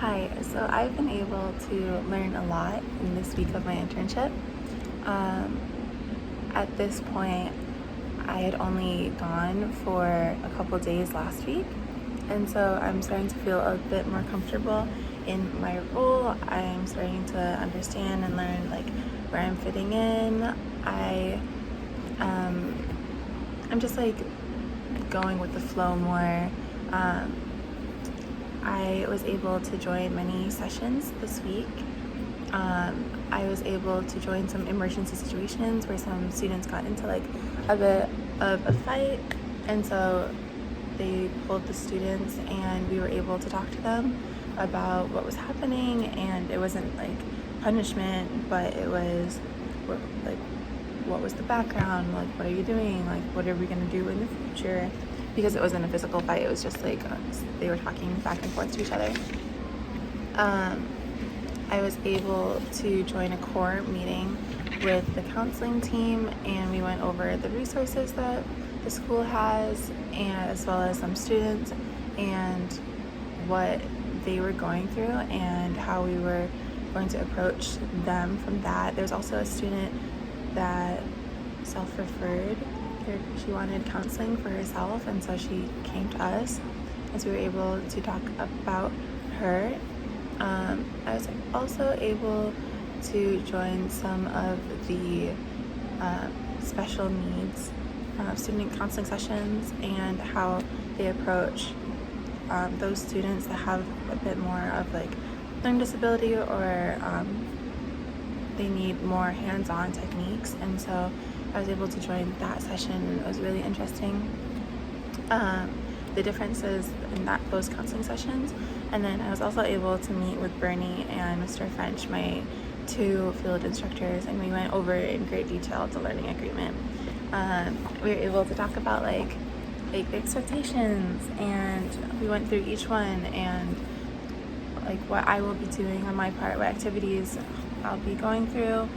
Hi, so I've been able to learn a lot in this week of my internship. Um, at this point, I had only gone for a couple days last week, and so I'm starting to feel a bit more comfortable in my role. I'm starting to understand and learn where I'm fitting in. Um, I'm just going with the flow more. I was able to join many sessions this week. I was able to join some emergency situations where some students got into a bit of a fight, and so they pulled the students and we were able to talk to them about what was happening. And it wasn't punishment, but it was what was the background, what are you doing, what are we going to do in the future, because it wasn't a physical fight. It was just they were talking back and forth to each other. I was able to join a core meeting with the counseling team, and we went over the resources that the school has, and as well as some students and what they were going through and how we were going to approach them from that. There's also a student that self-referred. She wanted counseling for herself, and so she came to us as we were able to talk about her. I was also able to join some of the special needs student counseling sessions and how they approach those students that have a bit more of learning disability, or they need more hands-on techniques. And so I was able to join that session, and it was really interesting. The differences in those counseling sessions. And then I was also able to meet with Bernie and Mr. French, my two field instructors, and we went over in great detail the learning agreement. We were able to talk about the expectations, and we went through each one and what I will be doing on my part, what activities I'll be going through,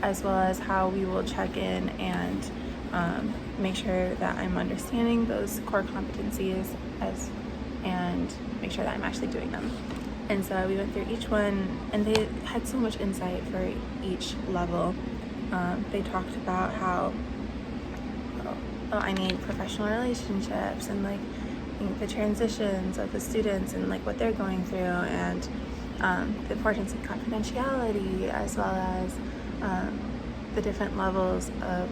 as well as how we will check in and make sure that I'm understanding those core competencies and make sure that I'm actually doing them. And so we went through each one, and they had so much insight for each level. They talked about how I need professional relationships, and the transitions of the students and what they're going through, and the importance of confidentiality, as well as the different levels of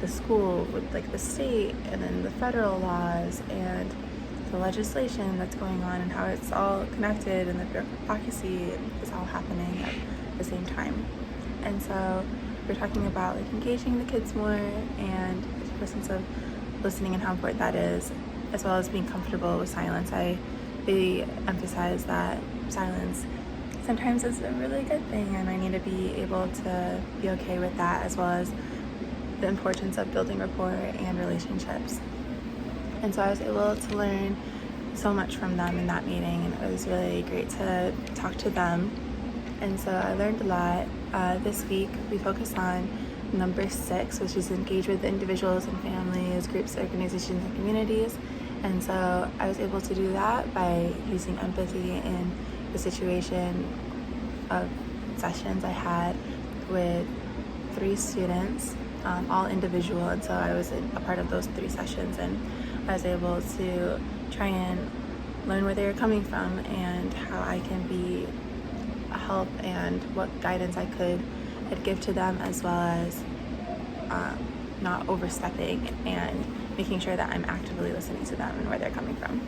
the school with the state and then the federal laws and the legislation that's going on, and how it's all connected, and the bureaucracy is all happening at the same time. And so we're talking about engaging the kids more, and the sense of listening and how important that is, as well as being comfortable with silence. I really emphasize that silence sometimes is a really good thing, and I need to be able to be okay with that, as well as the importance of building rapport and relationships. And so I was able to learn so much from them in that meeting, and it was really great to talk to them. And so I learned a lot. This week we focused on number 6, which is engage with individuals and families, groups, organizations, and communities. And so I was able to do that by using empathy in the situation of sessions I had with 3 students, all individual. And so I was a part of those 3 sessions, and I was able to try and learn where they were coming from and how I can be a help, and what guidance I could give to them, as well as not overstepping and making sure that I'm actively listening to them and where they're coming from.